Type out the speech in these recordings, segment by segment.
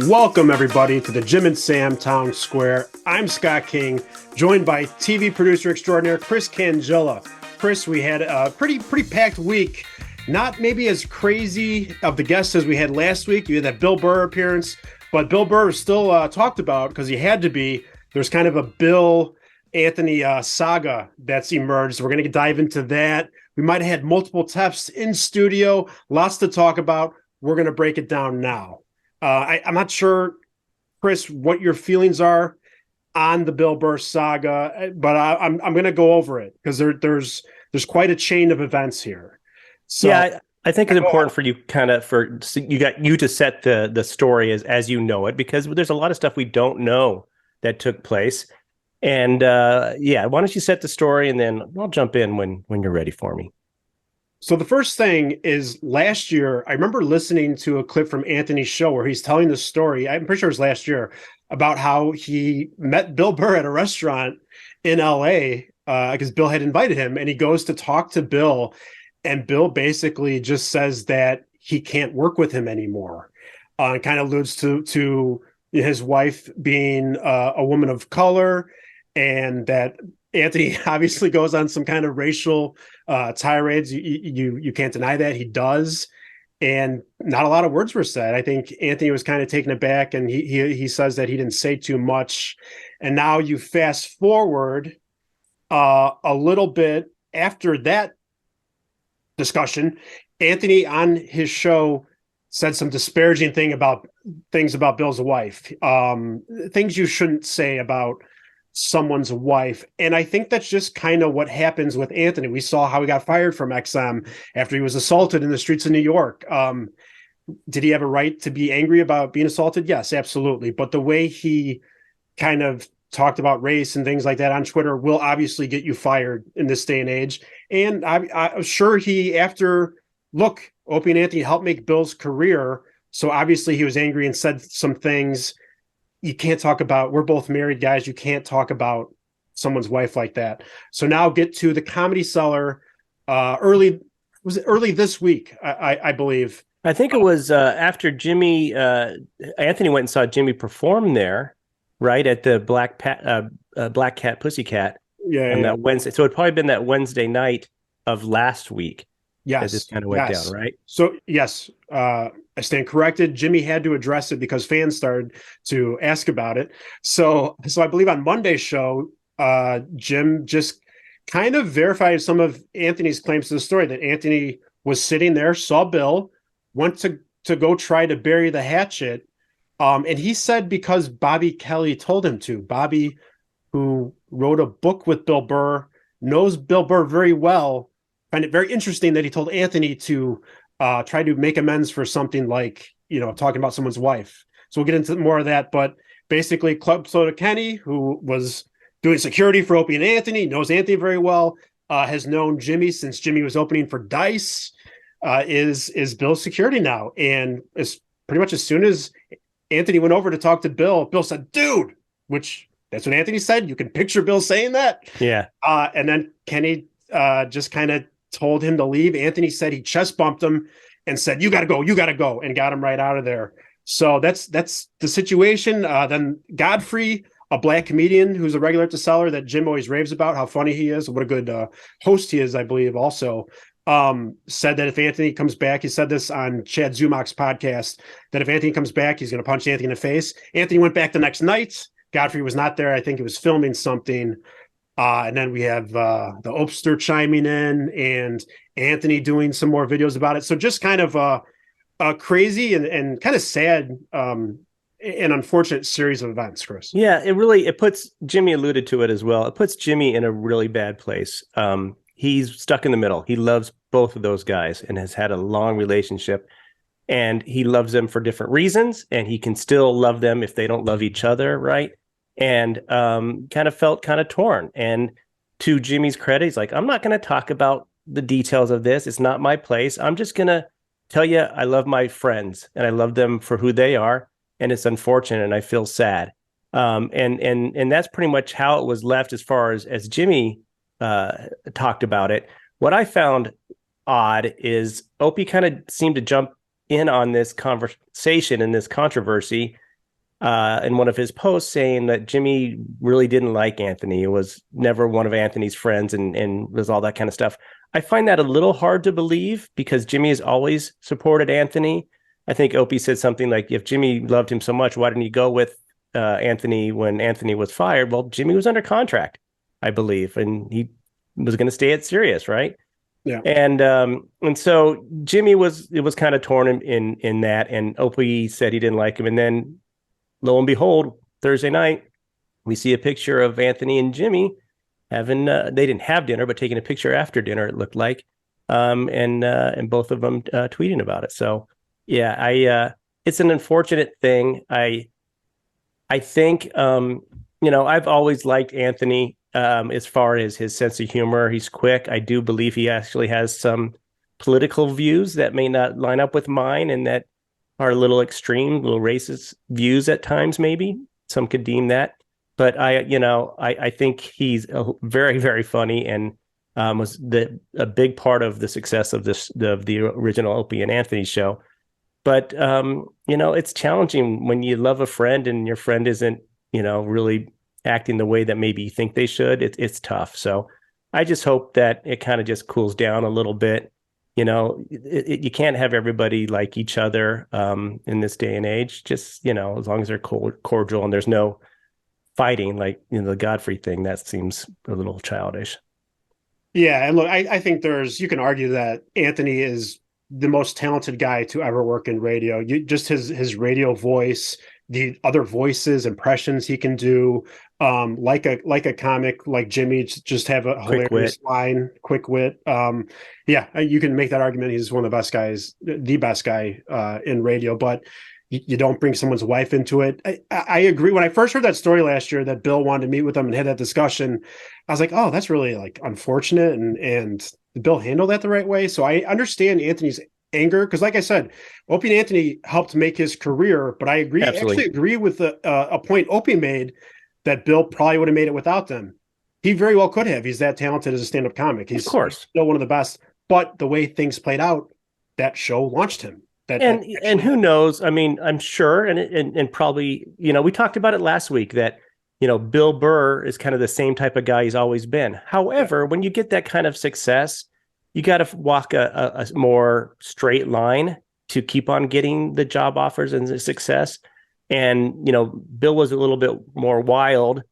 Welcome, everybody, to the Jim and Sam Town Square. I'm Scott King, joined by TV producer extraordinaire Chris Cangilla. Chris, we had a pretty packed week. Not maybe as crazy of the guests as we had last week. You had that Bill Burr appearance, but Bill Burr was still talked about because he had to be. There's kind of a Bill Anthony saga that's emerged. We're going to dive into that. We might have had multiple tests in studio, lots to talk about. We're going to break it down now. I'm not sure, Chris, what your feelings are on the Bill Burr saga, but I'm going to go over it because there's quite a chain of events here. So yeah, I think it's important for you you to set the story as you know it, because there's a lot of stuff we don't know that took place. And why don't you set the story and then I'll jump in when you're ready for me. So the first thing is last year, I remember listening to a clip from Anthony's show where he's telling the story, I'm pretty sure it was last year, about how he met Bill Burr at a restaurant in LA because Bill had invited him, and he goes to talk to Bill, and Bill basically just says that he can't work with him anymore. And kind of alludes to his wife being a woman of color, and that Anthony obviously goes on some kind of racial tirades. You can't deny that he does, and not a lot of words were said. I think Anthony was kind of taken aback, and he says that he didn't say too much. And now you fast forward a little bit after that discussion, Anthony on his show said some disparaging things about Bill's wife, things you shouldn't say about someone's wife. And I think that's just kind of what happens with Anthony. We saw how he got fired from XM after he was assaulted in the streets of New York. Did he have a right to be angry about being assaulted? Yes, absolutely. But the way he kind of talked about race and things like that on Twitter will obviously get you fired in this day and age. And I'm sure Opie and Anthony helped make Bill's career. So obviously he was angry and said some things. You can't talk about, we're both married guys. You can't talk about someone's wife like that. So now get to the Comedy Cellar early this week, I believe. I think it was after Anthony went and saw Jimmy perform there, right, at the Black Cat Pussycat on that Wednesday. So it'd probably been that Wednesday night of last week. Yes. That just kind of went down, right? So, yes, I stand corrected. Jimmy had to address it because fans started to ask about it. So I believe on Monday's show, Jim just kind of verified some of Anthony's claims to the story, that Anthony was sitting there, saw Bill, went to go try to bury the hatchet. And he said because Bobby Kelly told him to. Bobby, who wrote a book with Bill Burr, knows Bill Burr very well. Find it very interesting that he told Anthony to try to make amends for something like, talking about someone's wife. So we'll get into more of that. But basically, Club Soda Kenny, who was doing security for Opie and Anthony, knows Anthony very well, has known Jimmy since Jimmy was opening for Dice, is Bill's security now. And it's pretty much as soon as Anthony went over to talk to Bill, Bill said, "Dude," which that's what Anthony said. You can picture Bill saying that. Yeah. And then Kenny just kind of told him to leave. Anthony said he chest bumped him and said, you got to go, and got him right out of there. So that's the situation. Then Godfrey, a black comedian who's a regular at the Cellar that Jim always raves about, how funny he is, what a good host he is, I believe, also said that if Anthony comes back, he said this on Chad Zumach's podcast, that if Anthony comes back, he's going to punch Anthony in the face. Anthony went back the next night. Godfrey was not there. I think he was filming something. And then we have the Opster chiming in and Anthony doing some more videos about it. So just kind of a crazy and kind of sad and unfortunate series of events, Chris. Yeah, it puts, Jimmy alluded to it as well. It puts Jimmy in a really bad place. He's stuck in the middle. He loves both of those guys and has had a long relationship, and he loves them for different reasons, and he can still love them if they don't love each other, right? And kind of felt kind of torn. And to Jimmy's credit, he's like, I'm not going to talk about the details of this. It's not my place. I'm just going to tell you I love my friends and I love them for who they are. And it's unfortunate and I feel sad. And that's pretty much how it was left as far as Jimmy talked about it. What I found odd is Opie kind of seemed to jump in on this conversation and this controversy in one of his posts saying that Jimmy really didn't like Anthony. It was never one of Anthony's friends and was all that kind of stuff. I find that a little hard to believe because Jimmy has always supported Anthony. I think Opie said something like, if Jimmy loved him so much, why didn't he go with Anthony when Anthony was fired? Well, Jimmy was under contract, I believe, and he was going to stay at Sirius, right? Yeah. And so Jimmy was kind of torn in that, and Opie said he didn't like him, and then lo and behold, Thursday night we see a picture of Anthony and Jimmy having they didn't have dinner, but taking a picture after dinner, it looked like, and both of them tweeting about it. So yeah, it's an unfortunate thing. I think I've always liked Anthony as far as his sense of humor. He's quick. I do believe he actually has some political views that may not line up with mine and that are a little extreme, little racist views at times, maybe. Some could deem that. But I think he's very, very funny and was a big part of the success of the original Opie and Anthony show. But it's challenging when you love a friend and your friend isn't, really acting the way that maybe you think they should. It's tough. So I just hope that it kind of just cools down a little bit. You can't have everybody like each other in this day and age. Just, as long as they're cordial and there's no fighting, like the Godfrey thing, that seems a little childish. Yeah, and look, I think you can argue that Anthony is the most talented guy to ever work in radio. Just his radio voice, the other voices, impressions he can do, like a comic like Jimmy, just have a hilarious line, quick wit. Yeah, you can make that argument. He's one of the best guys, the best guy in radio, but you don't bring someone's wife into it. I agree. When I first heard that story last year that Bill wanted to meet with them and had that discussion, I was like, oh, that's really like unfortunate. And Bill handled that the right way. So I understand Anthony's anger because, like I said, Opie and Anthony helped make his career. But I agree. Absolutely. Actually agree with a point Opie made that Bill probably would have made it without them. He very well could have. He's that talented as a stand-up comic. He's of course still one of the best. But the way things played out, that show launched him. And who knows? I mean, I'm sure, and probably, we talked about it last week that, Bill Burr is kind of the same type of guy he's always been. However, when you get that kind of success, you got to walk a more straight line to keep on getting the job offers and the success. And, Bill was a little bit more wild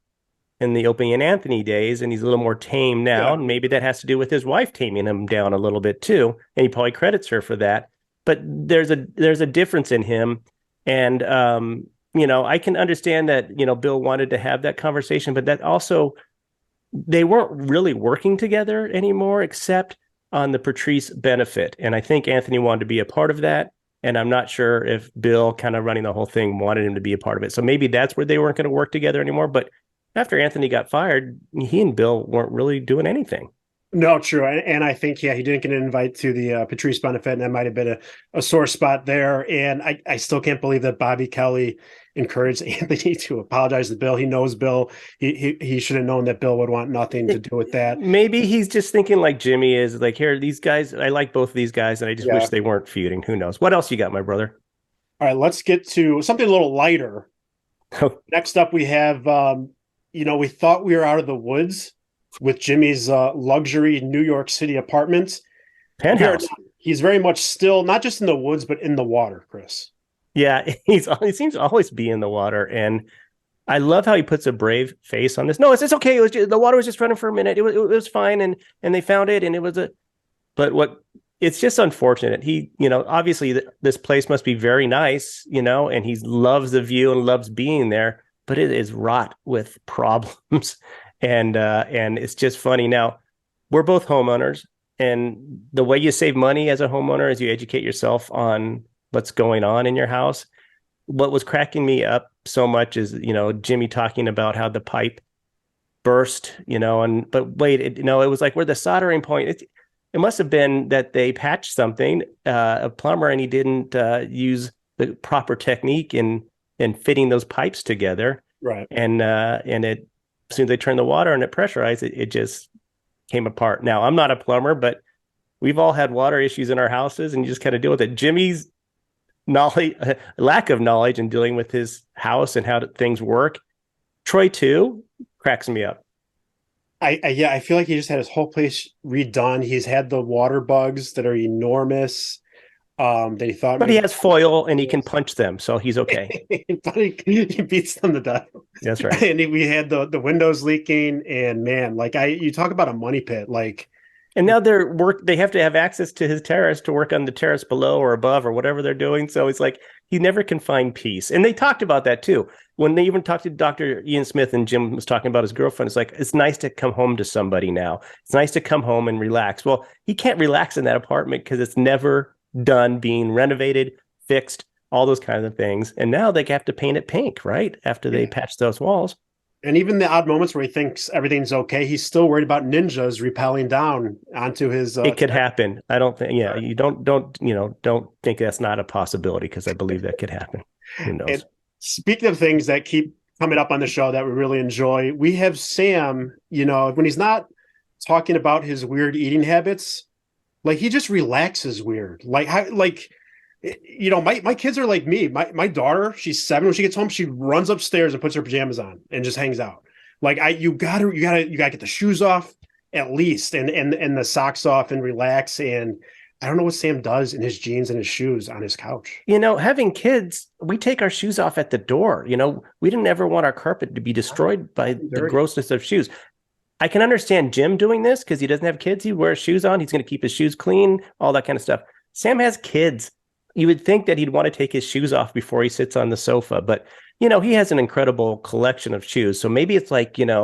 in the Opie and Anthony days, and he's a little more tame now. Yeah. And maybe that has to do with his wife taming him down a little bit too. And he probably credits her for that. But there's a difference in him. And, I can understand that, Bill wanted to have that conversation, but that also, they weren't really working together anymore, except on the Patrice benefit. And I think Anthony wanted to be a part of that. And I'm not sure if Bill, kind of running the whole thing, wanted him to be a part of it. So maybe that's where they weren't going to work together anymore. But after Anthony got fired, he and Bill weren't really doing anything. No, true. And I think, he didn't get an invite to the Patrice benefit, and that might have been a sore spot there. And I still can't believe that Bobby Kelly encouraged Anthony to apologize to Bill. He knows Bill. He should have known that Bill would want nothing to do with that. Maybe he's just thinking like Jimmy is, like, here, these guys, I like both of these guys, and I just wish they weren't feuding. Who knows? What else you got, my brother? All right, let's get to something a little lighter. Next up, we have, we thought we were out of the woods with Jimmy's luxury New York City apartments. Penthouse. He's very much still not just in the woods, but in the water, Chris. Yeah, he seems to always be in the water. And I love how he puts a brave face on this. No, it's okay. It was the water was just running for a minute. It was fine. And they found it. And it was it's just unfortunate. He, obviously this place must be very nice, and he loves the view and loves being there, but it is wrought with problems. And it's just funny. Now, we're both homeowners, and the way you save money as a homeowner is you educate yourself on what's going on in your house. What was cracking me up so much is, Jimmy talking about how the pipe burst, but wait, it was like where the soldering point, it must have been that they patched something, a plumber, and he didn't use the proper technique in fitting those pipes together. Right. And it, as soon as they turned the water and it pressurized, it just came apart. Now, I'm not a plumber, but we've all had water issues in our houses, and you just kind of deal with it. Jimmy's lack of knowledge in dealing with his house and how things work. Troy too cracks me up. I feel like he just had his whole place redone. He's had the water bugs that are enormous. That he thought But he maybe, has foil and he can punch them, so he's okay. but he beats them to death. That's right. And we had the windows leaking, and man, like you talk about a money pit, like. And now they have to have access to his terrace to work on the terrace below or above or whatever they're doing. So it's like he never can find peace. And they talked about that too. When they even talked to Dr. Ian Smith and Jim was talking about his girlfriend, it's like, it's nice to come home to somebody now. It's nice to come home and relax. Well, he can't relax in that apartment because it's never done being renovated, fixed, all those kinds of things. And now they have to paint it pink, right? After they patch those walls. And even the odd moments where he thinks everything's okay, he's still worried about ninjas repelling down onto his. It could happen. I don't think. Yeah, you don't think that's not a possibility, because I believe that could happen. Who knows? And speaking of things that keep coming up on the show that we really enjoy, we have Sam. When he's not talking about his weird eating habits, like he just relaxes weird. My kids are like me. My daughter, she's 7. When she gets home, she runs upstairs and puts her pajamas on and just hangs out. Like you gotta get the shoes off at least, and the socks off, and relax. And I don't know what Sam does in his jeans and his shoes on his couch. Having kids, we take our shoes off at the door. We didn't ever want our carpet to be destroyed by the grossness of shoes. I can understand Jim doing this because he doesn't have kids. He wears shoes on. He's going to keep his shoes clean, all that kind of stuff. Sam has kids. You would think that he'd want to take his shoes off before he sits on the sofa, but he has an incredible collection of shoes. So maybe it's like Fred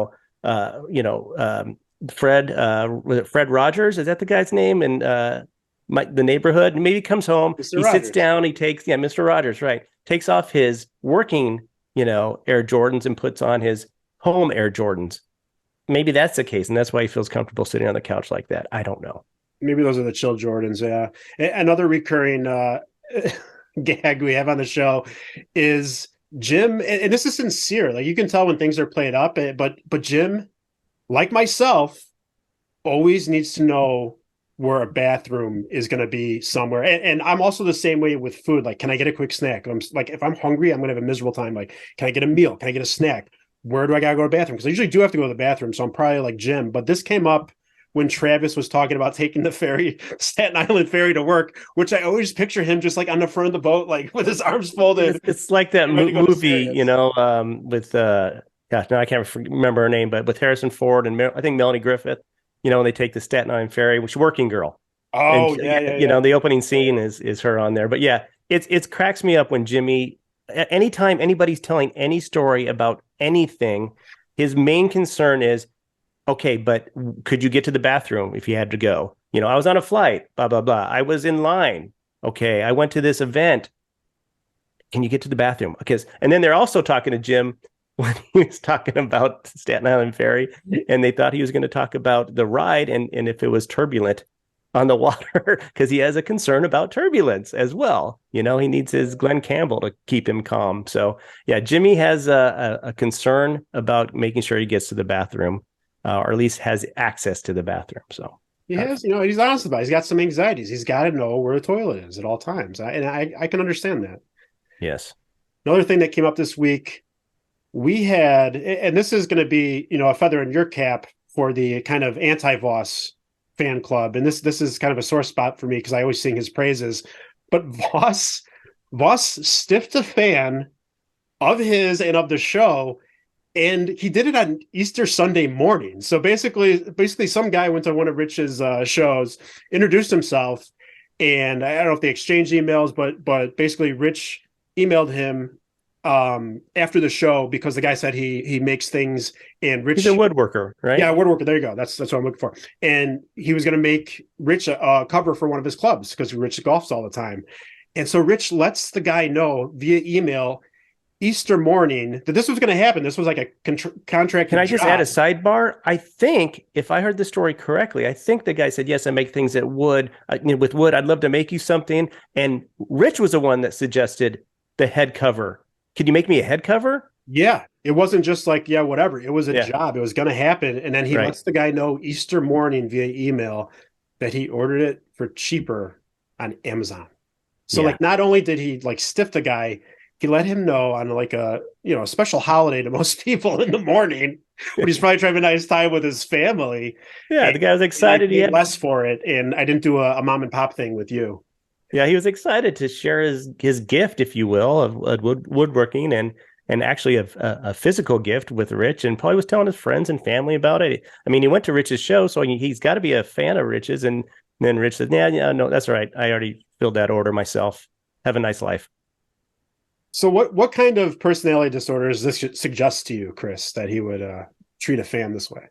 Rogers, is that the guy's name? And the neighborhood. And maybe he comes home, Mr. he Rogers. sits down, he takes Mr. Rogers, right? Takes off his working Air Jordans and puts on his home Air Jordans. Maybe that's the case, and that's why he feels comfortable sitting on the couch like that. I don't know. Maybe those are the chill Jordans. Yeah. Another recurring gag we have on the show is Jim, and this is sincere. Like you can tell when things are played up, but Jim, like myself, always needs to know where a bathroom is going to be somewhere. And I'm also the same way with food. Like, can I get a quick snack? I'm like, if I'm hungry, I'm going to have a miserable time. Like, can I get a meal? Can I get a snack? Where do I got to go to the bathroom? Because I usually do have to go to the bathroom. So I'm probably like Jim, but this came up when Travis was talking about taking the ferry, Staten Island ferry to work, which I always picture him just like on the front of the boat, like with his arms folded. It's like that movie, with gosh, now I can't remember her name, but with Harrison Ford and I think Melanie Griffith, when they take the Staten Island ferry, which Working Girl. Oh, and, yeah. The opening scene is her on there. But yeah, it cracks me up when Jimmy, anytime anybody's telling any story about anything, his main concern is, okay, but could you get to the bathroom if you had to go? I was on a flight, blah, blah, blah. I was in line. Okay, I went to this event. Can you get to the bathroom? And then they're also talking to Jim when he was talking about Staten Island Ferry, and they thought he was going to talk about the ride and if it was turbulent on the water, because he has a concern about turbulence as well. He needs his Glenn Campbell to keep him calm. So yeah, Jimmy has a concern about making sure he gets to the bathroom. Or at least has access to the bathroom. So he has, he's honest about it. He's got some anxieties. He's got to know where the toilet is at all times. I can understand that. Yes. Another thing that came up this week, we had, and this is going to be, a feather in your cap for the kind of anti-Voss fan club. And this is kind of a sore spot for me because I always sing his praises. But Voss stiffed a fan of his and of the show. And he did it on Easter Sunday morning. So basically some guy went to one of Rich's shows, introduced himself, and I don't know if they exchanged emails, but basically Rich emailed him after the show because the guy said he makes things, and Rich, he's a woodworker, right? Yeah, woodworker. There you go. That's what I'm looking for. And he was going to make Rich a cover for one of his clubs because Rich golfs all the time. And so Rich lets the guy know via email Easter morning that this was going to happen. This was like a contract. Can I just add a sidebar? I think, if I heard the story correctly, I think the guy said, yes, I make things that wood. With wood, I'd love to make you something. And Rich was the one that suggested the head cover. Could you make me a head cover? Yeah. It wasn't just like, yeah, whatever. It was a job. It was going to happen. And then he lets the guy know Easter morning via email that he ordered it for cheaper on Amazon. So like, not only did he like stiff the guy, he let him know on like a a special holiday to most people in the morning, but he's probably trying to have a nice time with his family. Yeah, And, the guy was and I excited. paid less for it, and I didn't do a mom and pop thing with you. Yeah, he was excited to share his gift, if you will, of woodworking and actually a physical gift with Rich, and probably was telling his friends and family about it. I mean, he went to Rich's show, so he's got to be a fan of Rich's. And then Rich said, "Yeah, yeah, no, that's all right. I already filled that order myself. Have a nice life." So what kind of personality disorders this should suggest to you, Chris, that he would treat a fan this way?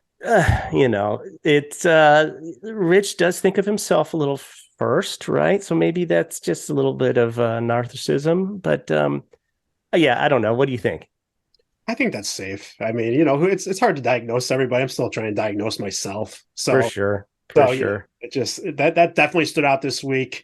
It's Rich does think of himself a little first, right? So maybe that's just a little bit of narcissism. But yeah, I don't know. What do you think? I think that's safe. I mean, it's hard to diagnose everybody. I'm still trying to diagnose myself. For So sure, for so sure. it just that definitely stood out this week,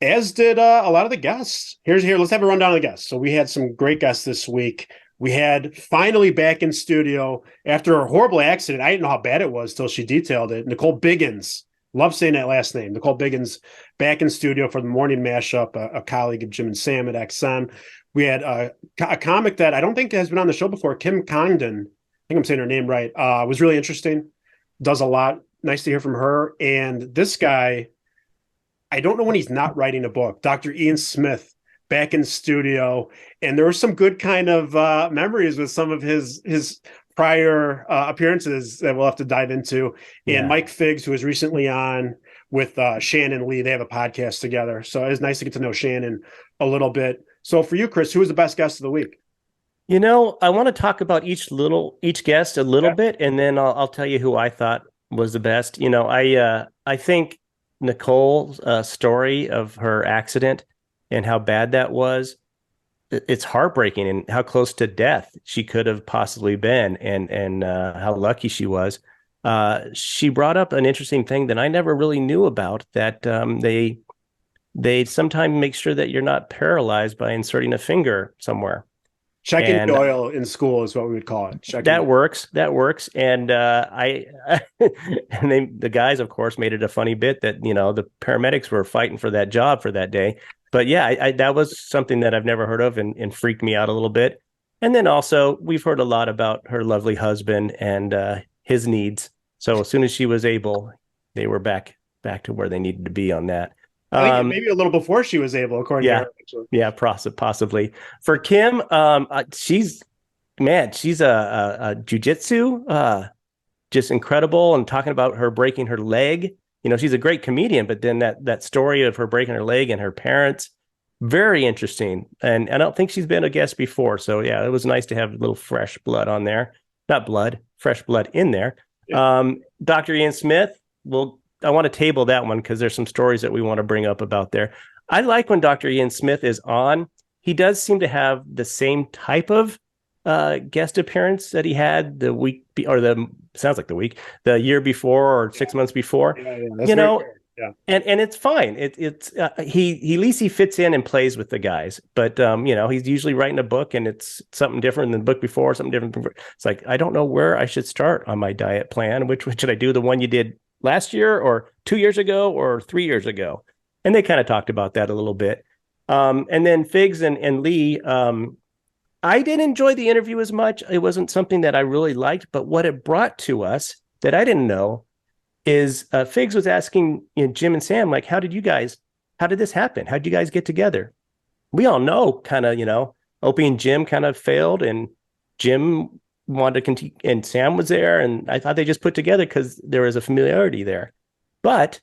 as did a lot of the guests. Here, let's have a rundown of the guests. So we had some great guests this week. We had finally back in studio after a horrible accident. I didn't know how bad it was till she detailed it. Nicole Biggins, love saying that last name. Nicole Biggins back in studio for the morning mashup, a colleague of Jim and Sam at XM. We had a comic that I don't think has been on the show before, Kim Congdon. I think I'm saying her name right. Was really interesting. Does a lot. Nice to hear from her. And this guy, I don't know when he's not writing a book. Dr. Ian Smith back in studio, and there were some good kind of memories with some of his prior appearances that we'll have to dive into. And Yeah. Mike Figs, who was recently on with Shannon Lee, they have a podcast together, so it was nice to get to know Shannon a little bit. So for you, Chris, who was the best guest of the week? I want to talk about each guest a little bit, and then I'll tell you who I thought was the best. I think Nicole's story of her accident and how bad that was, it's heartbreaking, and how close to death she could have possibly been, and how lucky she was. She brought up an interesting thing that I never really knew about, that they sometimes make sure that you're not paralyzed by inserting a finger somewhere. Checking And the oil in school is what we would call it. that works. That works. And I and the guys, of course, made it a funny bit that the paramedics were fighting for that job for that day. But yeah, that was something that I've never heard of, and freaked me out a little bit. And then also, we've heard a lot about her lovely husband and his needs. So as soon as she was able, they were back to where they needed to be on that. I think maybe a little before she was able, according to her. Actually. Yeah, possibly. For Kim, she's a jujitsu, just incredible. And talking about her breaking her leg, she's a great comedian, but then that story of her breaking her leg and her parents, very interesting. And I don't think she's been a guest before. So yeah, it was nice to have a little fresh blood on there. Not blood, fresh blood in there. Yeah. Dr. Ian Smith, I want to table that one because there's some stories that we want to bring up about there. I like when Dr. Ian Smith is on. He does seem to have the same type of guest appearance that he had the year before or 6 months before. Yeah. And it's fine. It's he at least he fits in and plays with the guys. But he's usually writing a book, and it's something different than the book before, something different. It's like, I don't know where I should start on my diet plan. Which should I do? The one you did last year, or 2 years ago, or 3 years ago? And they kind of talked about that a little bit. And then Figs and Lee, I didn't enjoy the interview as much. It wasn't something that I really liked, but what it brought to us that I didn't know is Figs was asking Jim and Sam, like, how did this happen? How did you guys get together? We all know kind of, Opie and Jim kind of failed, and Jim wanted to continue, and Sam was there, and I thought they just put together because there was a familiarity there. But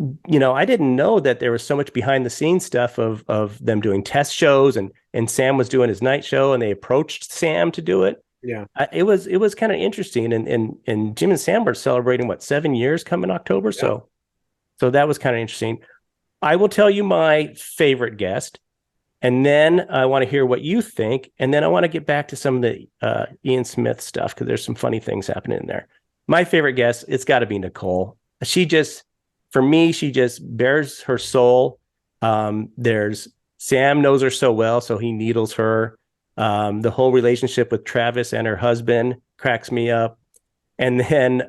I didn't know that there was so much behind the scenes stuff of them doing test shows, and Sam was doing his night show, and they approached Sam to do it. Yeah, it was kind of interesting, and Jim and Sam were celebrating 7 years coming October, yeah. So that was kind of interesting. I will tell you my favorite guest, and then I want to hear what you think, and then I want to get back to some of the Ian Smith stuff because there's some funny things happening in there. My favorite guest, it's got to be Nicole. For me, she just bears her soul. There's Sam knows her so well, so he needles her. The whole relationship with Travis and her husband cracks me up. And then,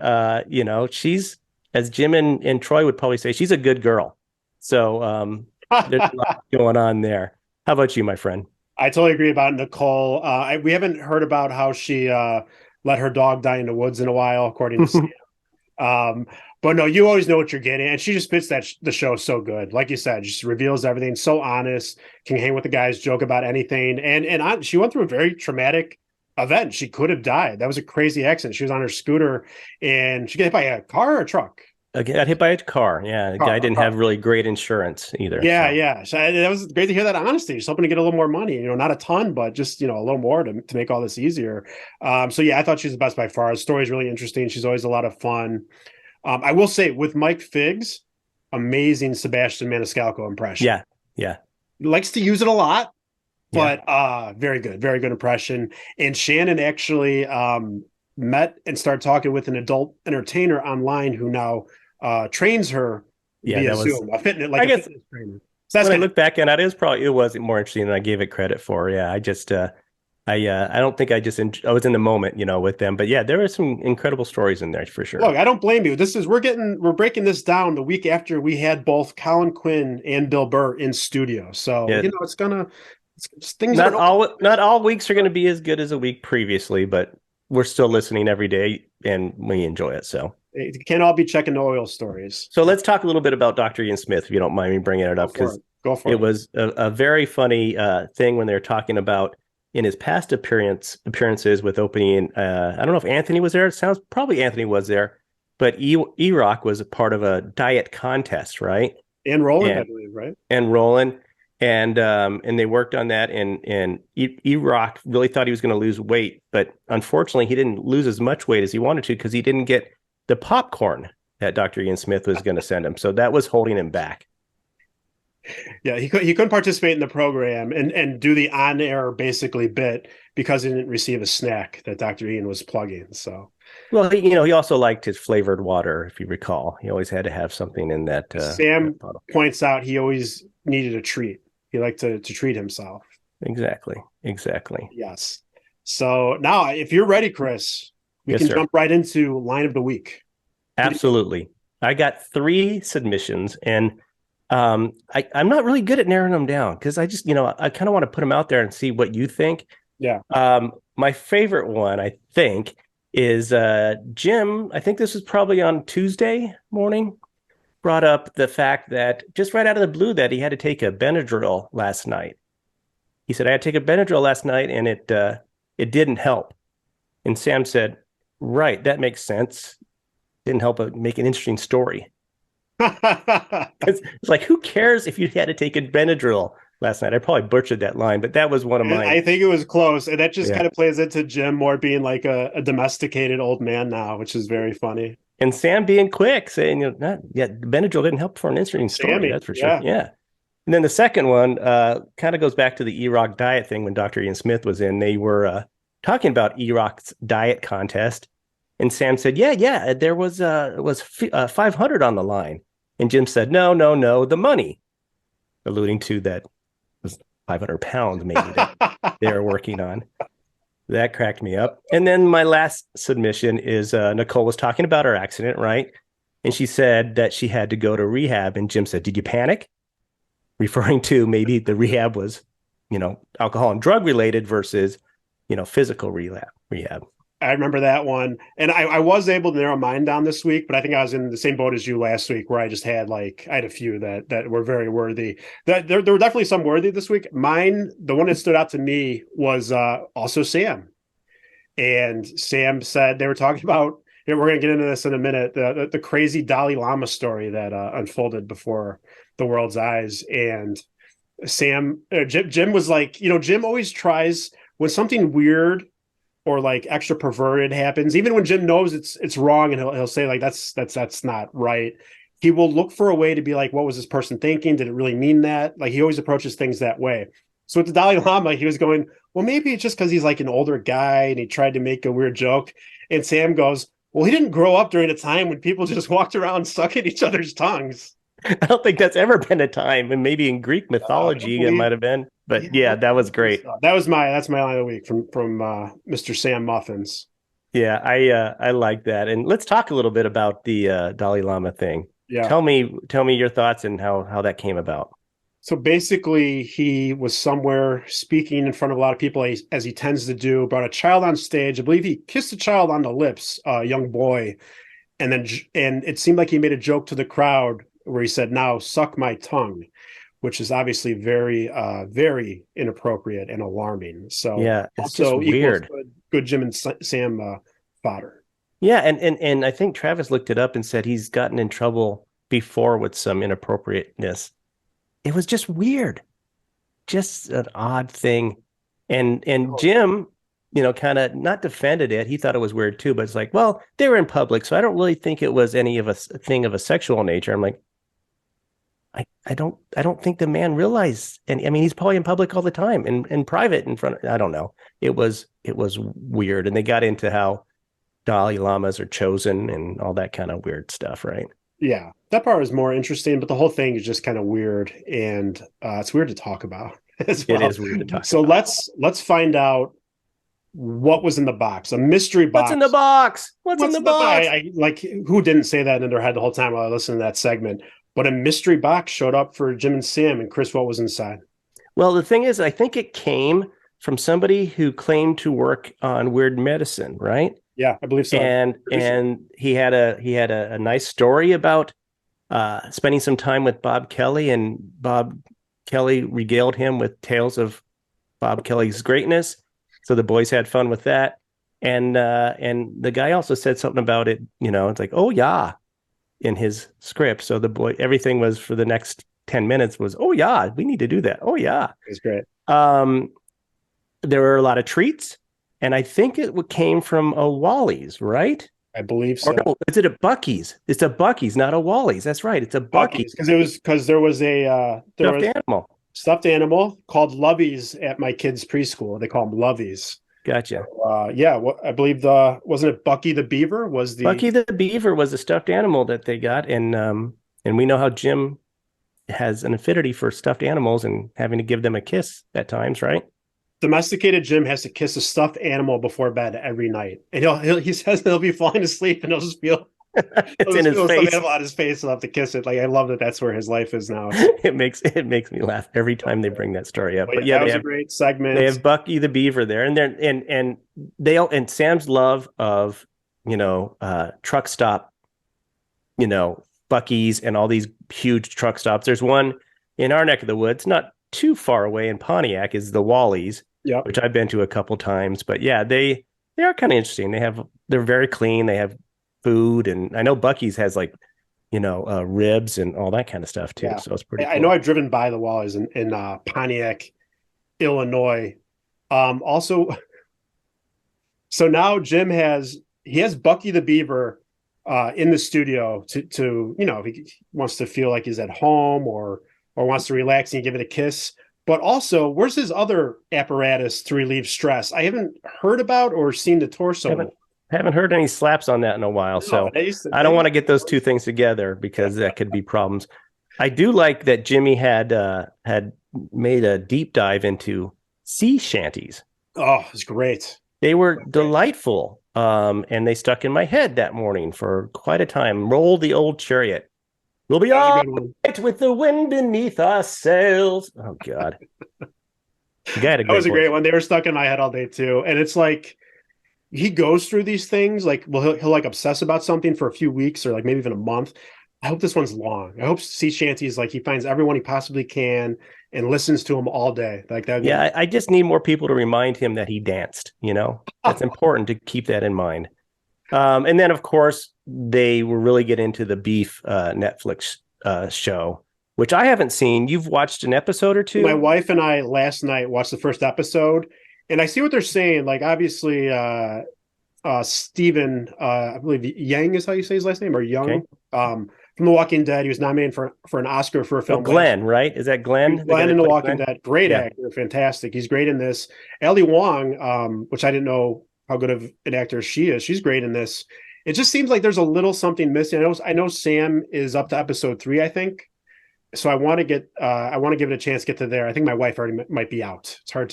she's, as Jim and Troy would probably say, she's a good girl. So there's a lot going on there. How about you, my friend? I totally agree about Nicole. We haven't heard about how she let her dog die in the woods in a while, according to Sam. Um, but no, you always know what you're getting, and she just fits the show so good. Like you said, just reveals everything, so honest, can hang with the guys, joke about anything, she went through a very traumatic event. She could have died. That was a crazy accident. She was on her scooter and she got hit by a car or a truck. Got hit by a car. Yeah, the guy didn't have really great insurance either. Yeah, So. yeah. So that was great to hear that honesty. Just hoping to get a little more money, not a ton, but just, a little more to make all this easier. So yeah, I thought she's the best by far. The story is really interesting. She's always a lot of fun. I will say with Mike Figg's amazing Sebastian Maniscalco impression. Yeah, yeah. He likes to use it a lot, but Yeah. very good impression. And Shannon actually met and started talking with an adult entertainer online who now trains her Yeah, via that was. Zoom, a fitness I guess fitness trainer. So that's when I kind of look back at it, it was more interesting than I gave it credit for. Yeah, I don't think I was in the moment, with them. But yeah, there were some incredible stories in there for sure. look. I don't blame you. We're breaking this down the week after we had both Colin Quinn and Bill Burr in studio. So Yeah, it's things are not all weeks are going to be as good as a week previously, but we're still listening every day and we enjoy it. So. it can't all be checking the oil stories. So let's talk a little bit about Dr. Ian Smith, if you don't mind me bringing it up, because Go for it it. was a very funny thing when they were talking about in his past appearances with opening. I don't know if Anthony was there. It sounds probably Anthony was there, but E-Rock was a part of a diet contest, right? And Roland, I believe, right? And Roland. And they worked on that, and E-Rock really thought he was going to lose weight, but unfortunately he didn't lose as much weight as he wanted to because he didn't get the popcorn that Dr. Ian Smith was going to send him. So that was holding him back. Yeah, he couldn't participate in the program and do the on air basically bit because he didn't receive a snack that Dr. Ian was plugging. So, well, he also liked his flavored water, if you recall. He always had to have something in that. Sam bottle. points out he always needed a treat. He liked to treat himself. Exactly. Yes. So now, if you're ready, Chris, we can jump right into line of the week. Absolutely. I got 3 submissions, and I'm not really good at narrowing them down because I just, I kind of want to put them out there and see what you think. Yeah. My favorite one, I think, is Jim. I think this was probably on Tuesday morning. Brought up the fact that just right out of the blue that he had to take a Benadryl last night. He said, I had to take a Benadryl last night and it didn't help. And Sam said, right, that makes sense. Didn't help but make an interesting story. It's like, who cares if you had to take a Benadryl last night? I probably butchered that line, but that was one of mine. I think it was close. And that just kind of plays into Jim more being like a domesticated old man now, which is very funny. And Sam being quick, saying, Benadryl didn't help for an interesting story. Sammy, that's for sure. Yeah. And then the second one kind of goes back to the E-Rock diet thing when Dr. Ian Smith was in. They were talking about E-Rock's diet contest. And Sam said, yeah, there was 500 on the line. And Jim said, no, the money, alluding to that was 500 pounds maybe that they were working on. That cracked me up. And then my last submission is Nicole was talking about her accident, right? And she said that she had to go to rehab. And Jim said, did you panic? Referring to maybe the rehab was, alcohol and drug related versus, physical rehab. I remember that one. And I was able to narrow mine down this week, but I think I was in the same boat as you last week where I just had I had a few that were very worthy. That there were definitely some worthy this week. Mine, the one that stood out to me was also Sam. And Sam said they were talking about, we're going to get into this in a minute, the crazy Dalai Lama story that unfolded before the world's eyes. And Jim was like, Jim always tries when something weird or extra perverted happens, even when Jim knows it's wrong, and he'll say that's not right. He will look for a way to be like, what was this person thinking? Did it really mean that? He always approaches things that way. So with the Dalai Lama, he was going, well, maybe it's just because he's an older guy and he tried to make a weird joke. And Sam goes, well, he didn't grow up during a time when people just walked around sucking each other's tongues. I don't think that's ever been a time, and maybe in Greek mythology it might have been. But yeah, that was great. That's my line of the week from Mr. Sam Muffins. Yeah, I like that. And let's talk a little bit about the Dalai Lama thing. Yeah, tell me your thoughts and how that came about. So basically, he was somewhere speaking in front of a lot of people, as he tends to do, brought a child on stage. I believe he kissed a child on the lips, a young boy, and it seemed like he made a joke to the crowd where he said, "Now suck my tongue," which is obviously very, very inappropriate and alarming. So Yeah, it's just also equals weird. good Jim and Sam fodder. Yeah, and I think Travis looked it up and said he's gotten in trouble before with some inappropriateness. It was just weird, just an odd thing. And Jim, kind of not defended it. He thought it was weird too, but it's like, well, they were in public, so I don't really think it was any of a thing of a sexual nature. I'm like, I don't think the man realized, and I mean, he's probably in public all the time and in private in front of, I don't know. It was weird, and they got into how Dalai Lamas are chosen and all that kind of weird stuff, right? Yeah, that part was more interesting, but the whole thing is just kind of weird, and it's weird to talk about as It well. is weird to talk So about. let's find out what was in the box. A mystery What's in the box. box? What's in What's the in the box? box? Like who didn't say that in their head the whole time while I listened to that segment? But a mystery box showed up for Jim and Sam, and Chris, what was inside? Well, the thing is, I think it came from somebody who claimed to work on weird medicine, right? Yeah, I believe so. And he had a nice story about spending some time with Bob Kelly, and Bob Kelly regaled him with tales of Bob Kelly's greatness. So the boys had fun with that. And the guy also said something about it, it's like, oh yeah, in his script. So everything was for the next 10 minutes was, oh yeah, we need to do that. Oh yeah. It's great. Um, there were a lot of treats, and I think it came from a Wally's, right? I believe Or so. no, is it a Bucky's? It's a Bucky's, not a Wally's. That's right. It's a Bucky's Bucky's, because there was a there stuffed was animal. stuffed animal called Loveys at my kids' preschool. They call them Loveys. Gotcha. Yeah, I believe the wasn't it Bucky the Beaver was the Bucky the Beaver was a stuffed animal that they got, and we know how Jim has an affinity for stuffed animals and having to give them a kiss at times, right? domesticated Jim has to kiss a stuffed animal before bed every night, and he says he'll be falling asleep and he'll It's in just his feel a stuffed face. animal on his face. He'll have to kiss it. Like I love that that's where his life is now. It makes me laugh every time they bring that story up. But But yeah, yeah, that they was a have great they segment. have Bucky the Beaver there, and they're and they and Sam's love of truck stop, Bucky's and all these huge truck stops. There's one in our neck of the woods, not too far away in Pontiac, is the Wally's, Yep. which I've been to a couple times. But yeah, they are kind of interesting. They're very clean. They have food, and I know Bucky's has like ribs and all that kind of stuff too. Yeah. So it's pretty I know cool. I've driven by the Wallies in Pontiac, Illinois. Also, so now Jim has Bucky the Beaver in the studio to if he wants to feel like he's at home or wants to relax and give it a kiss. But also, where's his other apparatus to relieve stress? I haven't heard about or seen the torso. Haven't heard any slaps on that in a while. No, So I don't want to get those two to. things together because that could be problems. I do like that Jimmy had made a deep dive into sea shanties. Oh, it's great. They were delightful. And they stuck in my head that morning for quite a time. Roll the old chariot. We'll be all right with the wind beneath our sails. Oh God. The guy had a That great was a voice. great one. They were stuck in my head all day too. And it's like he goes through these things, like he'll like obsess about something for a few weeks or like maybe even a month. I hope this one's long. I hope sea shanties like he finds everyone he possibly can and listens to them all day. Like that. Yeah, I just need more people to remind him that he danced. That's important to keep that in mind. And then, of course, they will really get into the beef Netflix show, which I haven't seen. You've watched an episode or two? My wife and I last night watched the first episode, and I see what they're saying. Like obviously, Stephen, I believe Yang is how you say his last name, or Young, Okay. from The Walking Dead. He was nominated for an Oscar for a Oh, film. Glenn, right? Is that Glenn? Glenn in The Walking Glenn? Dead, great Yeah. actor, fantastic. He's great in this. Ali Wong, which I didn't know how good of an actor she is. She's great in this. It just seems like there's a little something missing. I know Sam is up to episode 3, I think. So I want to give it a chance to get to there. I think my wife already might be out. It's hard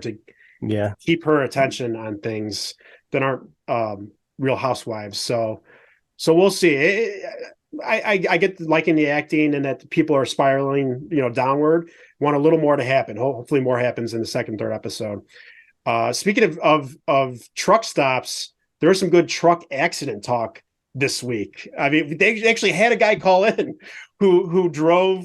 to Yeah. keep her attention on things that aren't Real Housewives. So we'll see. I get liking the acting and that people are spiraling, downward. Want a little more to happen. Hopefully more happens in the second, third episode. Speaking of truck stops, there was some good truck accident talk this week. I mean, they actually had a guy call in who drove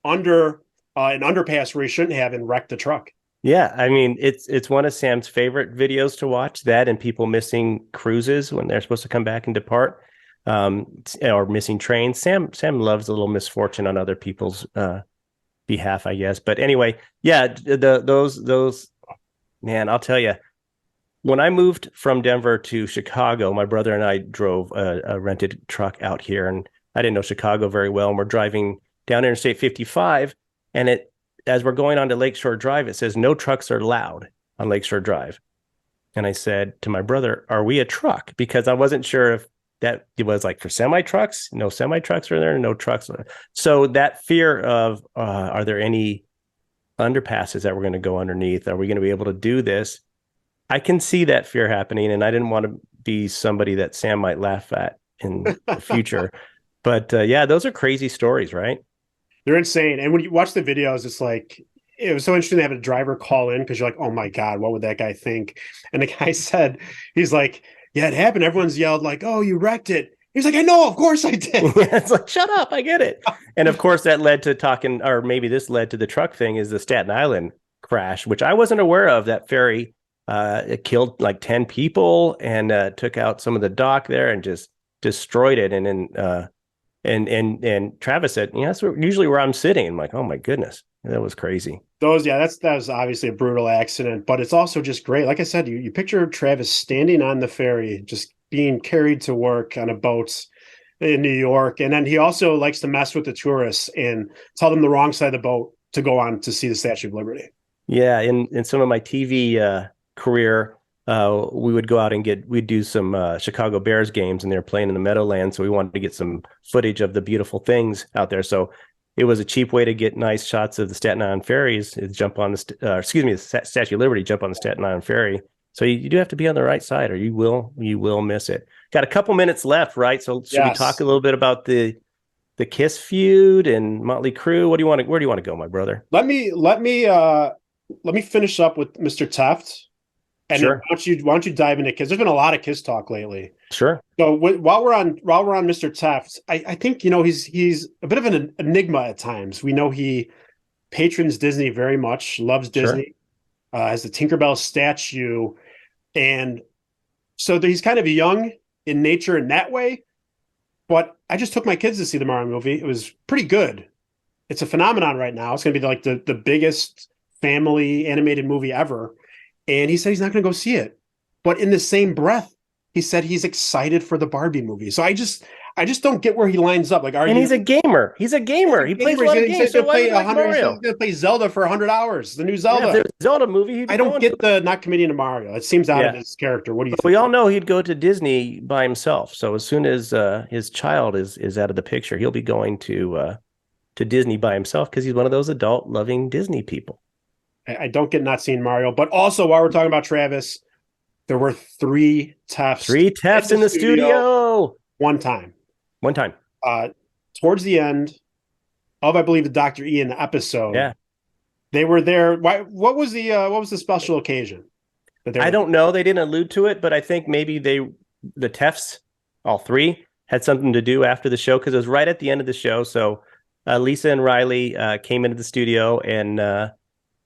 under an underpass where he shouldn't have and wrecked the truck. Yeah, I mean, it's one of Sam's favorite videos to watch, that and people missing cruises when they're supposed to come back and depart, or missing trains. Sam loves a little misfortune on other people's behalf, I guess. But anyway, yeah, those man, I'll tell you, when I moved from Denver to Chicago, my brother and I drove a rented truck out here, and I didn't know Chicago very well. And we're driving down Interstate 55, and as we're going on to Lakeshore Drive, it says no trucks are allowed on Lakeshore Drive. And I said to my brother, "Are we a truck?" Because I wasn't sure if that it was like for semi trucks. No semi trucks are there, no trucks. So that fear of are there any underpasses that we're going to go underneath? Are we going to be able to do this? I can see that fear happening, and I didn't want to be somebody that Sam might laugh at in the future. But yeah, those are crazy stories, right? They're insane. And when you watch the videos, it's like, it was so interesting to have a driver call in because you're like, oh my God, what would that guy think? And the guy said, he's like, yeah, it happened. Everyone's yelled like, oh, you wrecked it. He's like, I know, of course I did. It's like, shut up, I get it. And of course that led to talking, or maybe this led to the truck thing, is the Staten Island crash, which I wasn't aware of. That ferry, it killed like 10 people and took out some of the dock there and just destroyed it. And then and Travis said, that's usually where I'm sitting. I'm like, oh my goodness, that was crazy. That was obviously a brutal accident, but it's also just great. Like I said, you picture Travis standing on the ferry, just being carried to work on a boat in New York. And then he also likes to mess with the tourists and tell them the wrong side of the boat to go on to see the Statue of Liberty. Yeah. In some of my TV career, we would go out and we'd do some Chicago Bears games, and they're playing in the Meadowlands. So we wanted to get some footage of the beautiful things out there. So it was a cheap way to get nice shots of the Staten Island ferries. Jump on the Statue of Liberty, jump on the Staten Island ferry. So you do have to be on the right side, or you will miss it. Got a couple minutes left, right? So should we talk a little bit about the Kiss feud and Motley Crue? Where do you want to go, my brother? Let me finish up with Mr. Teft. And sure. Why don't you dive into Kiss? There's been a lot of Kiss talk lately. Sure. So while we're on Mr. Teft, I think he's a bit of an enigma at times. We know he patrons Disney very much, loves Disney, has the Tinkerbell statue, and so he's kind of young in nature in that way. But I just took my kids to see the Mario movie. It was pretty good. It's a phenomenon right now. It's going to be like the biggest family animated movie ever. And he said he's not going to go see it. But in the same breath, he said he's excited for the Barbie movie. So I just don't get where he lines up. Like, he's a gamer. He's a gamer. He plays a lot of games. So why like Mario? He's going to play Zelda for 100 hours. The new Zelda. Yeah, if there's a Zelda movie. I don't get the not committing to Mario. It seems out of his character. What do you think? We all know he'd go to Disney by himself. So as soon as his child is out of the picture, he'll be going to Disney by himself because he's one of those adult loving Disney people. I don't get not seeing Mario, but also while we're talking about Travis, there were 3 Tefts. 3 Tefts in the studio. One time. Towards the end of, I believe, the Dr. Ian episode. Yeah. They were there. What was the special occasion? I don't know. They didn't allude to it, but I think maybe the Tefts, all 3, had something to do after the show because it was right at the end of the show. So Lisa and Riley came into the studio, and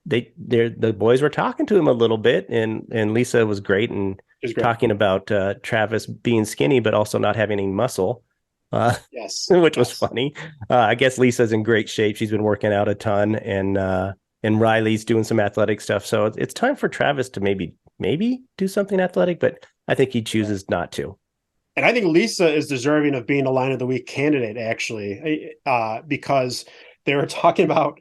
the boys were talking to him a little bit, and Lisa was great and talking about Travis being skinny but also not having any muscle. Which was funny. I guess Lisa's in great shape. She's been working out a ton, and Riley's doing some athletic stuff. So it's time for Travis to maybe do something athletic, but I think he chooses not to. And I think Lisa is deserving of being a Line of the Week candidate, actually, because they were talking about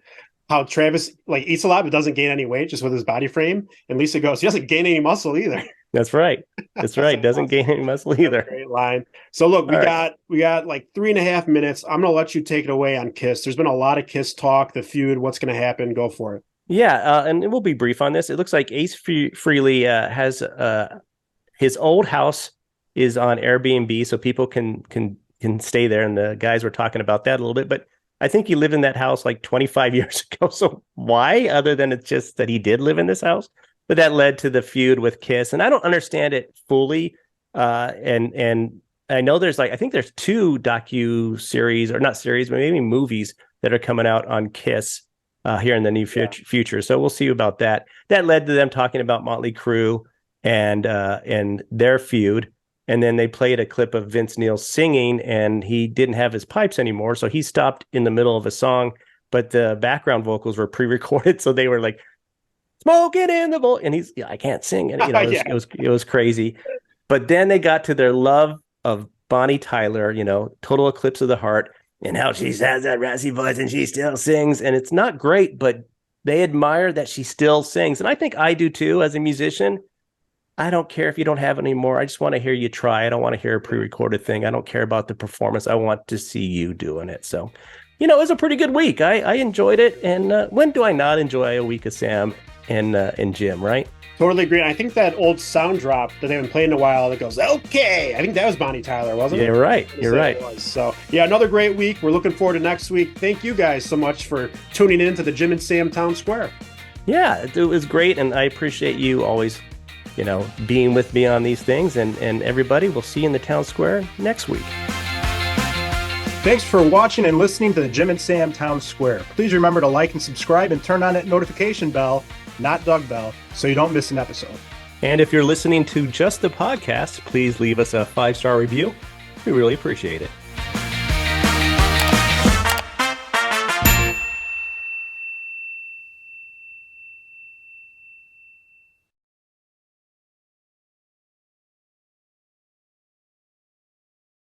how Travis eats a lot but doesn't gain any weight just with his body frame. And Lisa goes, he doesn't gain any muscle either. That's right. That's right. Doesn't gain any muscle either. Great line. So look, we got like 3.5 minutes. I'm going to let you take it away on Kiss. There's been a lot of Kiss talk, the feud, what's going to happen. Go for it. Yeah. And we'll be brief on this. It looks like Ace Frehley has his old house is on Airbnb, so people can can stay there. And the guys were talking about that a little bit, but I think he lived in that house like 25 years ago. So why, other than it's just that he did live in this house? But that led to the feud with Kiss. And I don't understand it fully. And I know I think there's 2 docu-series, or not series, but maybe movies that are coming out on Kiss here in the near future. So we'll see about that. That led to them talking about Motley Crue and their feud. And then they played a clip of Vince Neil singing, and he didn't have his pipes anymore. So he stopped in the middle of a song, but the background vocals were pre-recorded. So they were like, smoking in the bowl. And he's, I can't sing. And, it was crazy. But then they got to their love of Bonnie Tyler, Total Eclipse of the Heart, and how she has that raspy voice and she still sings. And it's not great, but they admire that she still sings. And I think I do too, as a musician. I don't care if you don't have it anymore. I just want to hear you try. I don't want to hear a pre-recorded thing. I don't care about the performance. I want to see you doing it. So, it was a pretty good week. I enjoyed it. And when do I not enjoy a week of Sam and Jim, right? Totally agree. I think that old sound drop that they haven't played in a while that goes, okay. I think that was Bonnie Tyler, wasn't it? You're right. You're right. So, another great week. We're looking forward to next week. Thank you guys so much for tuning in to the Jim and Sam Town Square. Yeah, it was great. And I appreciate you always, being with me on these things. And everybody, we'll see you in the Town Square next week. Thanks for watching and listening to the Jim and Sam Town Square. Please remember to like and subscribe and turn on that notification bell, not Doug Bell, so you don't miss an episode. And if you're listening to just the podcast, please leave us a 5-star review. We really appreciate it.